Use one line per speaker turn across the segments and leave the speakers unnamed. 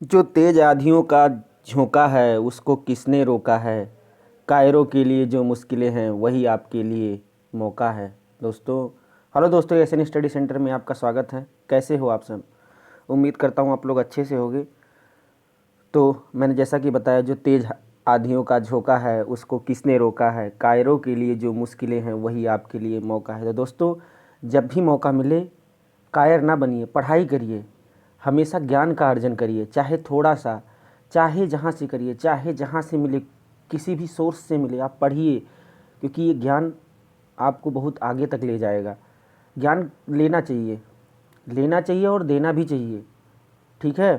जो तेज आँधियों का झोंका है उसको किसने रोका है। कायरों के लिए जो मुश्किलें हैं वही आपके लिए मौका है। दोस्तों, हेलो दोस्तों, एसएन स्टडी सेंटर में आपका स्वागत है। कैसे हो आप सब? उम्मीद करता हूँ आप लोग अच्छे से होंगे। तो मैंने जैसा कि बताया, जो तेज आँधियों का झोंका है उसको किसने रोका है। कायरों के लिए जो मुश्किलें हैं वही आपके लिए मौका है। तो दोस्तों, जब भी मौका मिले कायर ना बनिए, पढ़ाई करिए, हमेशा ज्ञान का अर्जन करिए, चाहे थोड़ा सा, चाहे जहाँ से करिए, चाहे जहाँ से मिले, किसी भी सोर्स से मिले आप पढ़िए, क्योंकि ये ज्ञान आपको बहुत आगे तक ले जाएगा। ज्ञान लेना चाहिए और देना भी चाहिए, ठीक है।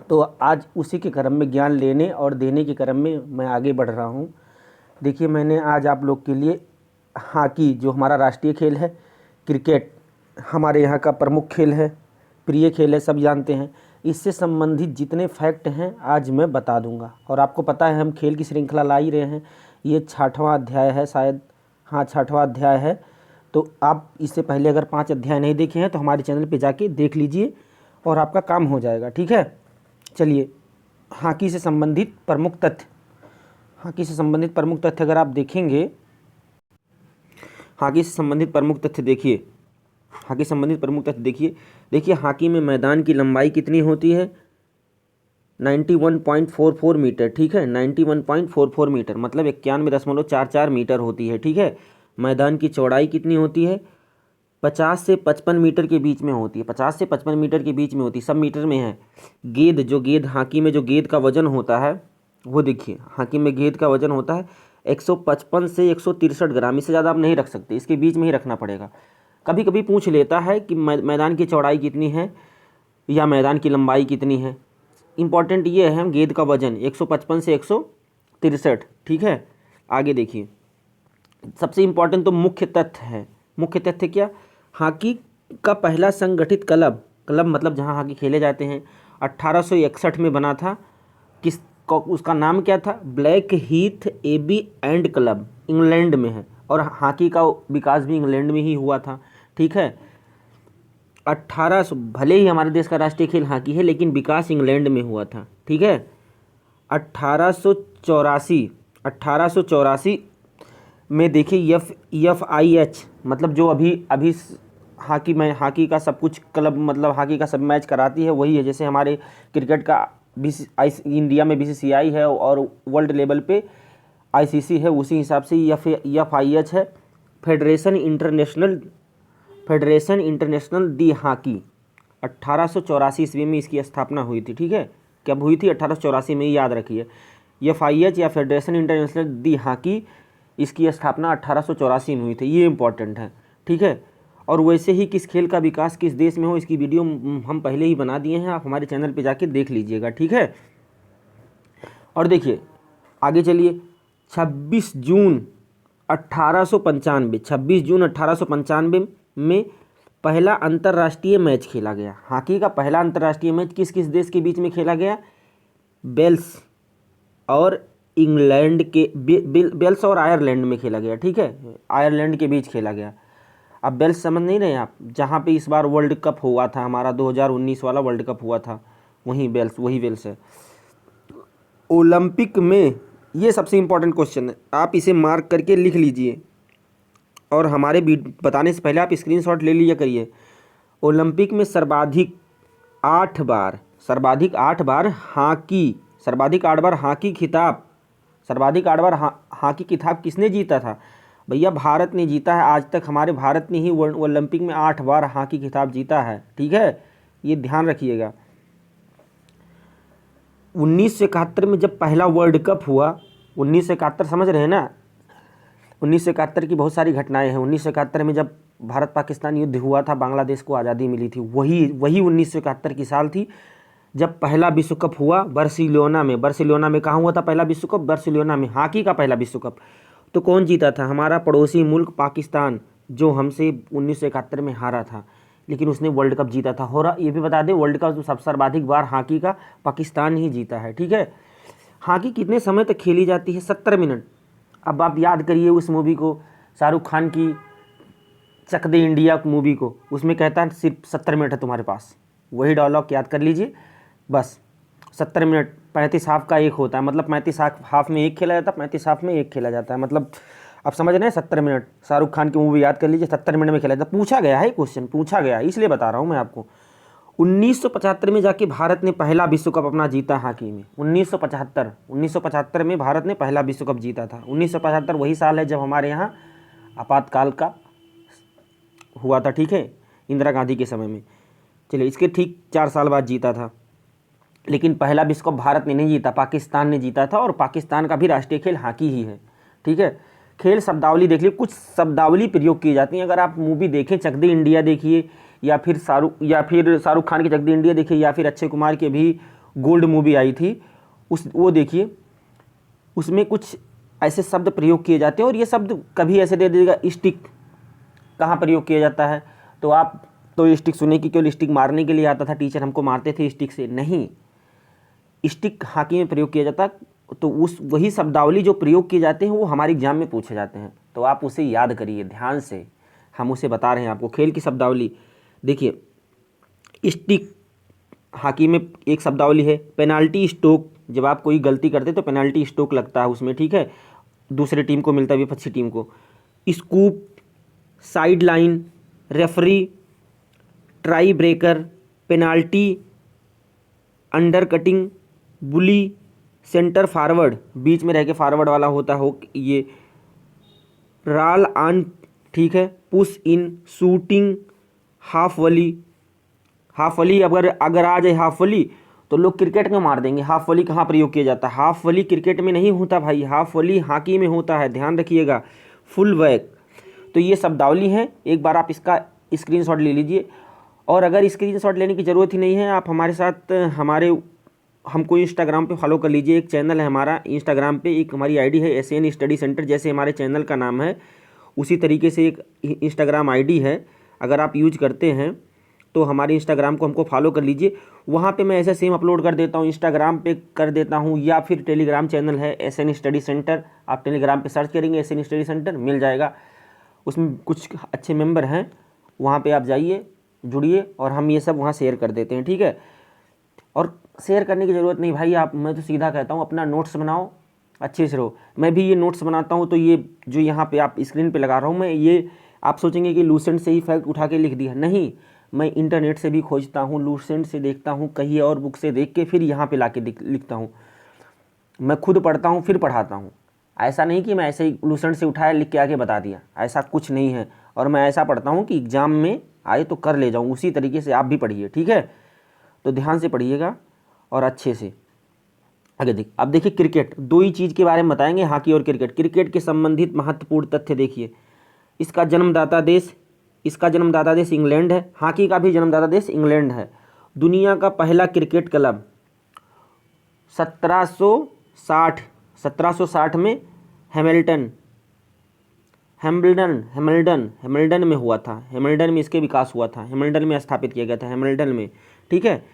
तो आज उसी के क्रम में, ज्ञान लेने और देने के क्रम में मैं आगे बढ़ रहा हूँ। देखिए, मैंने आज आप लोग के लिए हॉकी, जो हमारा राष्ट्रीय खेल है, क्रिकेट हमारे यहाँ का प्रमुख खेल है, प्रिय खेल है, सब जानते हैं। इससे संबंधित जितने फैक्ट हैं आज मैं बता दूंगा। और आपको पता है हम खेल की श्रृंखला ला ही रहे हैं। ये 6वां अध्याय है शायद, हाँ 6वां अध्याय है। तो आप इससे पहले अगर 5 अध्याय नहीं देखे हैं तो हमारे चैनल पे जाके देख लीजिए और आपका काम हो जाएगा, ठीक है। चलिए, हॉकी से संबंधित प्रमुख तथ्य। हॉकी से संबंधित प्रमुख तथ्य अगर आप देखेंगे, हॉकी से संबंधित प्रमुख तथ्य देखिए, हॉकी संबंधित प्रमुख तथ्य देखिए हॉकी में मैदान की लंबाई कितनी होती है? 91.44 मीटर, ठीक है। 91.44 मीटर मतलब 91.44 मीटर होती है, ठीक है। मैदान की चौड़ाई कितनी होती है? 50 से 55 मीटर के बीच में होती है। 50 से 55 मीटर के बीच में होती है, सब मीटर में है। गेंद हॉकी में जो गेंद का वजन होता है वो देखिए, हॉकी में गेंद का वजन होता है 155 से 163 ग्राम। इससे ज़्यादा आप नहीं रख सकते, इसके बीच में ही रखना पड़ेगा। कभी कभी पूछ लेता है कि मैदान की चौड़ाई कितनी है या मैदान की लंबाई कितनी है। इंपॉर्टेंट ये है गेंद का वजन 155 से 163, ठीक है। आगे देखिए, सबसे इंपॉर्टेंट तो मुख्य तथ्य है। मुख्य तथ्य क्या? हॉकी का पहला संगठित क्लब मतलब जहां हॉकी खेले जाते हैं 1861 में बना था। उसका नाम क्या था? Blackheath abbey and club, England में है। और हॉकी का विकास भी इंग्लैंड में ही हुआ था, ठीक है। 1800, भले ही हमारे देश का राष्ट्रीय खेल हॉकी है लेकिन विकास इंग्लैंड में हुआ था, ठीक है। 1884 में देखिए FIH मतलब जो अभी हॉकी का सब कुछ क्लब, मतलब हॉकी का सब मैच कराती है वही है। जैसे हमारे क्रिकेट का इंडिया में BCCI है और वर्ल्ड लेवल पे ICC है, उसी हिसाब से FIH है, फेडरेशन इंटरनेशनल दी हॉकी। 1884 ईस्वी में इसकी स्थापना हुई थी, ठीक है। कब हुई थी? 1884 में ही, याद रखिए। FIH या फेडरेशन इंटरनेशनल दी हॉकी, इसकी स्थापना 1884 में हुई थी। ये इंपॉर्टेंट है, ठीक है। और वैसे ही किस खेल का विकास किस देश में हो, इसकी वीडियो हम पहले ही बना दिए हैं, आप हमारे चैनल पे जाके देख लीजिएगा, ठीक है। और देखिए आगे चलिए, 26 जून 1895 में पहला अंतर्राष्ट्रीय मैच खेला गया। हॉकी का पहला अंतर्राष्ट्रीय मैच किस किस देश के बीच में खेला गया? वेल्स और आयरलैंड में खेला गया, ठीक है। आयरलैंड के बीच खेला गया। अब वेल्स समझ नहीं रहे आप? जहाँ पे इस बार वर्ल्ड कप हुआ था, हमारा 2019 वाला वर्ल्ड कप हुआ था, वही वेल्स है। ओलंपिक में, ये सबसे इंपॉर्टेंट क्वेश्चन है, आप इसे मार्क करके लिख लीजिए और हमारे बताने से पहले आप स्क्रीनशॉट ले लिया करिए। ओलंपिक में सर्वाधिक 8 बार हॉकी खिताब किसने जीता था? भैया भारत ने जीता है। आज तक हमारे भारत ने ही ओलंपिक में 8 बार हॉकी खिताब जीता है, ठीक है। ये ध्यान रखिएगा। 1971 में जब पहला वर्ल्ड कप हुआ, 1971 समझ रहे हैं ना? 1971 की बहुत सारी घटनाएं हैं। 1971 में जब भारत पाकिस्तान युद्ध हुआ था, बांग्लादेश को आज़ादी मिली थी, वही 1971 की साल थी जब पहला विश्व कप हुआ बार्सिलोना में कहाँ हुआ था पहला विश्व कप? बार्सिलोना में, हॉकी का पहला विश्व कप। तो कौन जीता था? हमारा पड़ोसी मुल्क पाकिस्तान, जो हमसे 1971 में हारा था, लेकिन उसने वर्ल्ड कप जीता था। हो रहा, ये भी बता दें, वर्ल्ड कप सबसे सर्वाधिक बार हॉकी का पाकिस्तान ही जीता है, ठीक है। हॉकी कितने समय तक खेली जाती है? 70 मिनट। अब आप याद करिए उस मूवी को, शाहरुख खान की चक दे इंडिया मूवी को, उसमें कहता है सिर्फ 70 मिनट है तुम्हारे पास, वही डायलॉग याद कर लीजिए बस। 70 मिनट, 35 हाफ का एक होता है, मतलब 35 हाफ में एक खेला जाता है, 35 हाफ में एक खेला जाता है, मतलब आप समझ रहे हैं। 70 मिनट, शाहरुख खान की मूवी याद कर लीजिए, 70 मिनट में खेला जाता है। पूछा गया है क्वेश्चन, पूछा गया है, इसलिए बता रहा हूँ मैं आपको। 1975 में जाके भारत ने पहला विश्व कप अपना जीता हॉकी में। 1975 में भारत ने पहला विश्व कप जीता था। 1975 वही साल है जब हमारे यहाँ आपातकाल का हुआ था, ठीक है, इंदिरा गांधी के समय में। चलिए, इसके ठीक 4 साल बाद जीता था, लेकिन पहला विश्व कप भारत ने नहीं जीता, पाकिस्तान ने जीता था, और पाकिस्तान का भी राष्ट्रीय खेल हॉकी ही है, ठीक है। खेल शब्दावली देख लीजिए, कुछ शब्दावली प्रयोग की जाती हैं। अगर आप मूवी देखें, चक दे इंडिया देखिए, या फिर शाहरुख खान की चक दे इंडिया देखिए, या फिर अक्षय कुमार की भी गोल्ड मूवी आई थी, वो देखिए, उसमें कुछ ऐसे शब्द प्रयोग किए जाते हैं। और ये शब्द कभी ऐसे दे देगा, स्टिक कहाँ प्रयोग किया जाता है, तो आप तो स्टिक सुने कि केवल स्टिक मारने के लिए आता था, टीचर हमको मारते थे स्टिक से, नहीं, स्टिक हॉकी में प्रयोग किया जाता। तो वही शब्दावली जो प्रयोग किए जाते हैं वो हमारे एग्जाम में पूछे जाते हैं, तो आप उसे याद करिए ध्यान से, हम उसे बता रहे हैं आपको। खेल की शब्दावली देखिए, स्टिक हॉकी में एक शब्दावली है। पेनाल्टी स्ट्रोक, जब आप कोई गलती करते तो पेनाल्टी स्ट्रोक लगता है उसमें, ठीक है, दूसरे टीम को मिलता है, विपक्षी टीम को। Scoop, side line, referee, tie breaker, penalty, under cutting, bully, centre forward, बीच में रह के फॉरवर्ड वाला होता हो ये, राल ऑन, ठीक है, push in, shooting, half volley. Half volley अगर आ जाए हाफ वली तो लोग क्रिकेट में मार देंगे। हाफ वली कहाँ प्रयोग किया जाता है? हाफ वली क्रिकेट में नहीं होता भाई, हाफ वली हॉकी में होता है, ध्यान रखिएगा। फुल बैक, तो ये शब्दावली है, एक बार आप इसका स्क्रीनशॉट ले लीजिए। और अगर स्क्रीनशॉट लेने की ज़रूरत ही नहीं है, आप हमारे साथ हमको इंस्टाग्राम पे फॉलो कर लीजिए। एक चैनल है हमारा इंस्टाग्राम पे, एक हमारी आईडी है SN स्टडी सेंटर, जैसे हमारे चैनल का नाम है उसी तरीके से एक इंस्टाग्राम आईडी है। अगर आप यूज करते हैं तो हमारे इंस्टाग्राम को हमको फॉलो कर लीजिए। वहाँ पे मैं ऐसे सेम अपलोड कर देता हूँ, इंस्टाग्राम पे कर देता हूँ, या फिर टेलीग्राम चैनल है SN स्टडी सेंटर, आप टेलीग्राम पे सर्च करेंगे SN स्टडी सेंटर, मिल जाएगा। उसमें कुछ अच्छे मेंबर हैं, वहाँ पे आप जाइए, जुड़िए, और हम ये सब वहाँ शेयर कर देते हैं, ठीक है। और शेयर करने की ज़रूरत नहीं भाई, मैं तो सीधा कहता हूँ अपना नोट्स बनाओ, अच्छे से रहो। मैं भी ये नोट्स बनाता हूँ, तो ये जो यहाँ पे आप स्क्रीन पे लगा रहा हूँ मैं, ये आप सोचेंगे कि लूसेंट से ही फैक्ट उठा के लिख दिया, नहीं, मैं इंटरनेट से भी खोजता हूँ, लूसेंट से देखता हूँ, कहीं और बुक से देख के फिर यहाँ पे ला के लिखता हूँ। मैं खुद पढ़ता हूँ फिर पढ़ाता हूँ, ऐसा नहीं कि मैं ऐसे ही लूसेंट से उठाया लिख के आके बता दिया, ऐसा कुछ नहीं है। और मैं ऐसा पढ़ता हूँ कि एग्ज़ाम में आए तो कर ले जाऊँ, उसी तरीके से आप भी पढ़िए, ठीक है। तो ध्यान से पढ़िएगा और अच्छे से आगे अब देखिए क्रिकेट, दो ही चीज़ के बारे में बताएंगे, हॉकी और क्रिकेट। क्रिकेट के संबंधित महत्वपूर्ण तथ्य देखिए, इसका जन्मदाता देश इंग्लैंड है, हॉकी का भी जन्मदाता देश इंग्लैंड है। दुनिया का पहला क्रिकेट क्लब 1760 में हेमिल्टन में हुआ था, हेमिल्टन में इसके विकास हुआ था, हेमिल्टन में स्थापित किया गया था, हेमिल्टन में, ठीक है।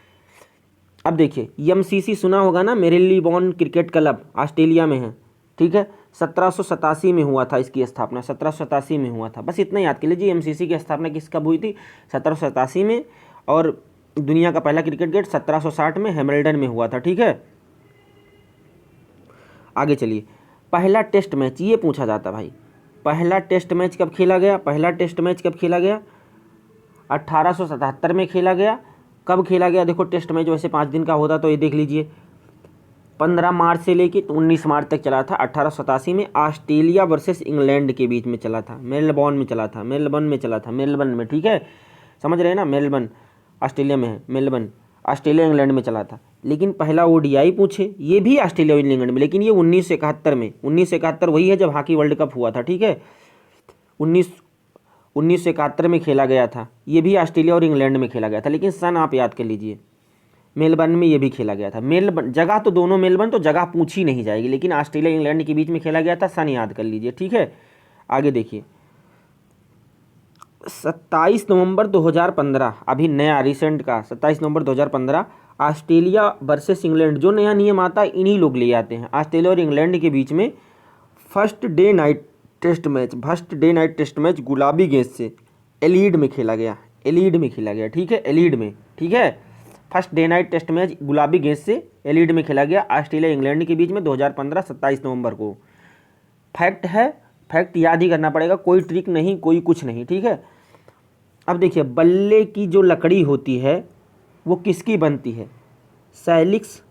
अब देखिए MCC सुना होगा ना, मेरीलेबोन क्रिकेट क्लब, ऑस्ट्रेलिया में है, ठीक है। 1787 में हुआ था इसकी स्थापना, 1787 में हुआ था, बस इतना याद कर लीजिए। MCC की स्थापना कब हुई थी? 1787 में, और दुनिया का पहला क्रिकेट गेट 1760 में हेमिल्टन में हुआ था, ठीक है। आगे चलिए, पहला टेस्ट मैच, ये पूछा जाता भाई, पहला टेस्ट मैच कब खेला गया? 1877 में खेला गया। कब खेला गया? देखो टेस्ट मैच वैसे 5 दिन का होता, तो ये देख लीजिए, 15 मार्च से लेके 19 मार्च तक चला था। 1887 में ऑस्ट्रेलिया वर्सेस इंग्लैंड के बीच में चला था, मेलबर्न में, ठीक है, समझ रहे हैं ना। मेलबर्न ऑस्ट्रेलिया में है, मेलबर्न ऑस्ट्रेलिया इंग्लैंड में चला था। लेकिन पहला ODI पूछे, ये भी ऑस्ट्रेलिया और इंग्लैंड में, लेकिन ये 1971 में, 1971 वही है जब हॉकी वर्ल्ड कप हुआ था, ठीक है। 1971 में खेला गया था, ये भी ऑस्ट्रेलिया और इंग्लैंड में खेला गया था, लेकिन सन आप याद कर लीजिए, मेलबर्न में ये भी खेला गया था। मेलबर्न जगह तो दोनों, मेलबर्न तो जगह पूछी नहीं जाएगी, लेकिन ऑस्ट्रेलिया इंग्लैंड के बीच में खेला गया था, सन याद कर लीजिए, ठीक है। आगे देखिए, 27 नवंबर 2015, अभी नया रिसेंट का 27 नवंबर 2015, ऑस्ट्रेलिया वर्सेस इंग्लैंड, जो नया नियम आता है इन्हीं लोग ले आते हैं। ऑस्ट्रेलिया और इंग्लैंड के बीच में first day night test match गुलाबी गेंद से एलीड में खेला गया, ठीक है, एलीड में, ठीक है। First day night test match गुलाबी गेंद से एलिड में खेला गया ऑस्ट्रेलिया इंग्लैंड के बीच में 2015 27 नवंबर को। फैक्ट है, फैक्ट याद ही करना पड़ेगा, कोई ट्रिक नहीं, कोई कुछ नहीं, ठीक है। अब देखिए, बल्ले की जो लकड़ी होती है वो किसकी बनती है? सैलिक्स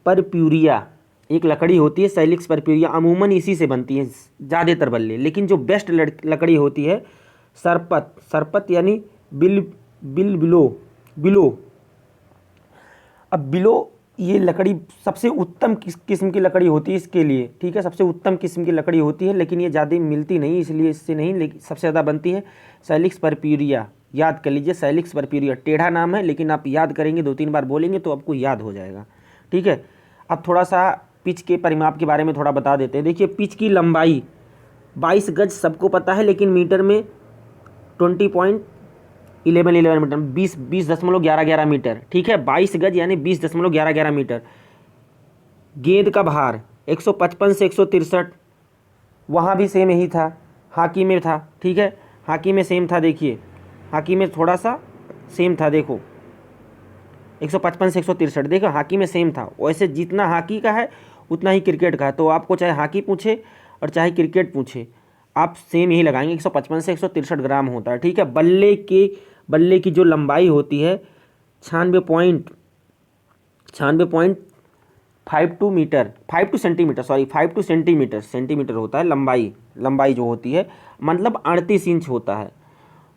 परप्यूरिया एक लकड़ी होती है, सैलिक्स परप्यूरिया, अमूमन इसी से बनती है ज़्यादातर बल्ले। लेकिन जो बेस्ट लकड़ी होती है सरपत, सरपत यानी बिलो। अब बिलो ये लकड़ी सबसे उत्तम किस्म की लकड़ी होती है इसके लिए, ठीक है, सबसे उत्तम किस्म की लकड़ी होती है, लेकिन ये ज़्यादा मिलती नहीं, इसलिए इससे नहीं, लेकिन सबसे ज़्यादा बनती है सैलिक्स परप्यूरिया। याद कर लीजिए, सैलिक्स परप्यूरिया टेढ़ा नाम है, लेकिन आप याद करेंगे, 2-3 बार बोलेंगे तो आपको याद हो जाएगा, ठीक है। अब थोड़ा सा पिच के परिमाप के बारे में थोड़ा बता देते हैं। देखिए, पिच की लंबाई 22 गज सबको पता है, लेकिन मीटर में 20.11 मीटर, 20.11 मीटर, ठीक है। 22 गज यानी 20.11 मीटर। गेंद का भार 155 से 163, वहाँ भी सेम यही था, हॉकी में था, ठीक है, हॉकी में सेम था। देखिए, हॉकी में थोड़ा सा सेम था, देखो 155 से 163, देखो हॉकी में सेम था। वैसे जितना हॉकी का है उतना ही क्रिकेट का है, तो आपको चाहे हॉकी पूछे और चाहे क्रिकेट पूछे, आप सेम यही लगाएंगे, 155 से 163 ग्राम होता है, ठीक है। बल्ले की जो लंबाई होती है 96.52 मीटर, 52 सेंटीमीटर, सॉरी 52 सेंटीमीटर होता है लंबाई जो होती है, मतलब 38 इंच होता है।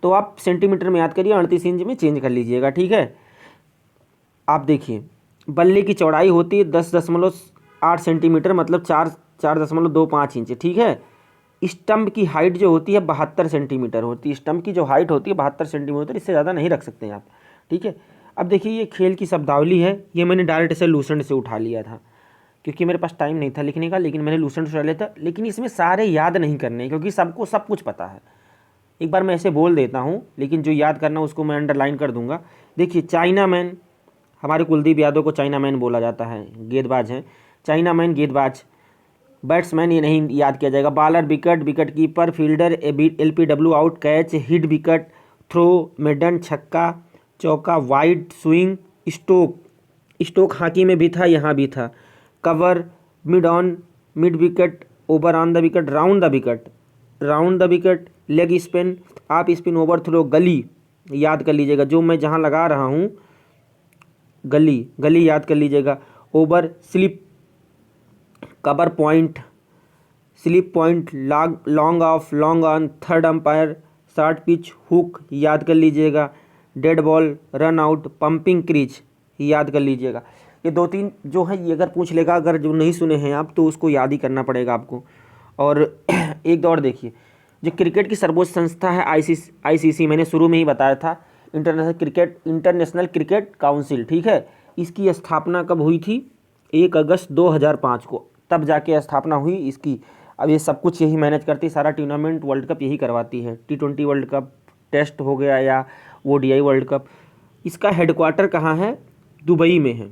तो आप सेंटीमीटर में याद करिए, 38 इंच में चेंज कर लीजिएगा, ठीक है। आप देखिए, बल्ले की चौड़ाई होती है 10.8 सेंटीमीटर, मतलब 4.25 इंच, ठीक है। स्टंप की हाइट जो होती है 72 सेंटीमीटर होती है, स्टंप की जो हाइट होती है 72 सेंटीमीटर, इससे ज़्यादा नहीं रख सकते आप, ठीक है। अब देखिए, ये खेल की शब्दावली है, ये मैंने डायरेक्ट से लूसेंट से उठा लिया था, क्योंकि मेरे पास टाइम नहीं था लिखने का, लेकिन मैंने लूसेंट से उठा लिया था। लेकिन इसमें सारे याद नहीं करने, क्योंकि सबको सब कुछ पता है। एक बार मैं ऐसे बोल देता हूँ, लेकिन जो याद करना उसको मैं अंडरलाइन कर दूंगा। देखिए, चाइना मैन, हमारे कुलदीप यादव को चाइना मैन बोला जाता है, गेंदबाज हैं, चाइना मैन गेंदबाज। बैट्समैन ये नहीं याद किया जाएगा। Bowler wicket, wicket keeper, fielder LPW out, catch, hit, wicket, throw, maiden छक्का, चौका, वाइड, स्विंग, स्टोक हॉकी में भी था, यहाँ भी था। Cover, mid on, mid wicket, over on the wicket, round the wicket, leg spin, आप स्पिन, ओवर थ्रो, गली याद कर लीजिएगा, जो मैं जहाँ लगा रहा हूँ गली याद कर लीजिएगा। Over, slip, cover point, slip point, long off, long on, third umpire, short pitch, hook याद कर लीजिएगा। Dead ball, run out, pumping crease याद कर लीजिएगा। ये 2-3 जो है, ये अगर पूछ लेगा, अगर जो नहीं सुने हैं आप, तो उसको याद ही करना पड़ेगा आपको। और एक दौड़ देखिए, जो क्रिकेट की सर्वोच्च संस्था है ICC, मैंने शुरू में ही बताया था, इंटरनेशनल क्रिकेट काउंसिल, ठीक है। इसकी स्थापना कब हुई थी? 1 अगस्त 2005 को, तब जाके स्थापना हुई इसकी। अब ये सब कुछ यही मैनेज करती है, सारा टूर्नामेंट, वर्ल्ड कप यही करवाती है, T20 वर्ल्ड कप, टेस्ट हो गया या ODI वर्ल्ड कप। इसका हेडक्वार्टर कहाँ है? दुबई में है,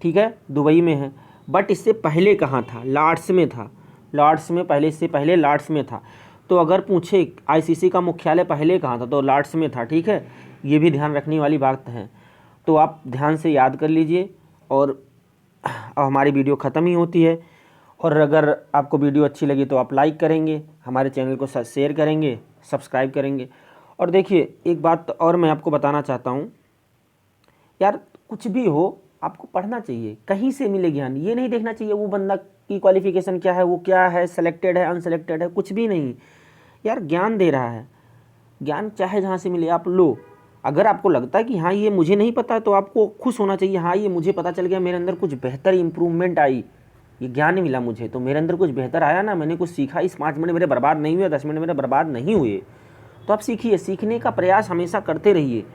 ठीक है, दुबई में है। बट इससे पहले कहाँ था? लॉर्ड्स में था, लॉर्ड्स में पहले, इससे पहले लॉर्ड्स में था। तो अगर पूछे ICC का मुख्यालय पहले कहाँ था, तो लॉर्ड्स में था, ठीक है। ये भी ध्यान रखने वाली बात है, तो आप ध्यान से याद कर लीजिए। और अब हमारी वीडियो ख़त्म ही होती है, और अगर आपको वीडियो अच्छी लगी तो आप लाइक करेंगे, हमारे चैनल को शेयर करेंगे, सब्सक्राइब करेंगे। और देखिए, एक बात और मैं आपको बताना चाहता हूँ यार, कुछ भी हो आपको पढ़ना चाहिए, कहीं से मिले ज्ञान, ये नहीं देखना चाहिए वो बंदा की क्वालिफिकेशन क्या है, वो क्या है, सेलेक्टेड है, अनसेलेक्टेड है, कुछ भी नहीं यार। ज्ञान दे रहा है, ज्ञान चाहे जहाँ से मिले आप लो। अगर आपको लगता है कि हाँ ये मुझे नहीं पता है, तो आपको खुश होना चाहिए, हाँ ये मुझे पता चल गया, मेरे अंदर कुछ बेहतर इंप्रूवमेंट आई, ये ज्ञान मिला मुझे, तो मेरे अंदर कुछ बेहतर आया ना, मैंने कुछ सीखा, इस 5 मिनट मेरे बर्बाद नहीं हुए, 10 मिनट मेरे बर्बाद नहीं हुए। तो आप सीखिए, सीखने का प्रयास हमेशा करते रहिए।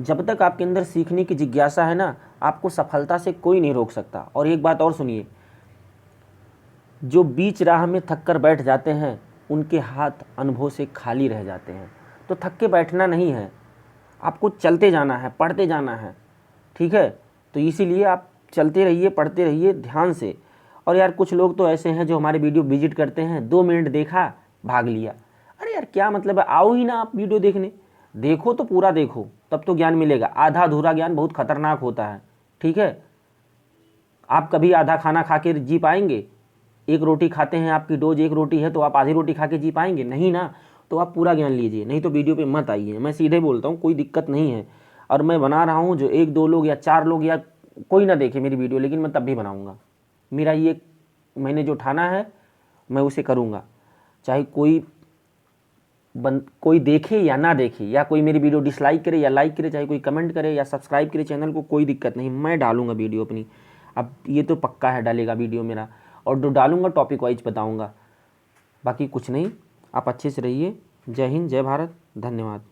जब तक आपके अंदर सीखने की जिज्ञासा है ना, आपको सफलता से कोई नहीं रोक सकता। और एक बात और सुनिए, जो बीच राह में थक कर बैठ जाते हैं, उनके हाथ अनुभव से खाली रह जाते हैं। तो थक के बैठना नहीं है, आपको चलते जाना है, पढ़ते जाना है, ठीक है। तो इसीलिए आप चलते रहिए, पढ़ते रहिए ध्यान से। और यार, कुछ लोग तो ऐसे हैं जो हमारे वीडियो विजिट करते हैं, 2 मिनट देखा, भाग लिया। अरे यार, क्या मतलब है, आओ ही ना आप वीडियो देखने, देखो तो पूरा देखो, तब तो ज्ञान मिलेगा। आधा अधूरा ज्ञान बहुत खतरनाक होता है, ठीक है। आप कभी आधा खाना खा के जी पाएंगे? एक रोटी खाते हैं, आपकी डोज एक रोटी है, तो आप आधी रोटी खा के जी पाएंगे? नहीं ना। तो आप पूरा ज्ञान लीजिए, नहीं तो वीडियो पे मत आइए। मैं सीधे बोलता हूँ, कोई दिक्कत नहीं है। और मैं बना रहा हूँ जो 1-2 लोग या 4 लोग या कोई ना देखे मेरी वीडियो, लेकिन मैं तब भी बनाऊँगा। मेरा ये मैंने जो ठाना है मैं उसे करूँगा, चाहे कोई देखे या ना देखे, या कोई मेरी वीडियो डिसलाइक करे या लाइक करे, चाहे कोई कमेंट करे या सब्सक्राइब करे चैनल को, कोई दिक्कत नहीं, मैं डालूंगा वीडियो अपनी। अब ये तो पक्का है डालेगा वीडियो मेरा, और जो डालूंगा टॉपिक वाइज बताऊंगा, बाकी कुछ नहीं। आप अच्छे से रहिए। जय हिंद, जय भारत, धन्यवाद।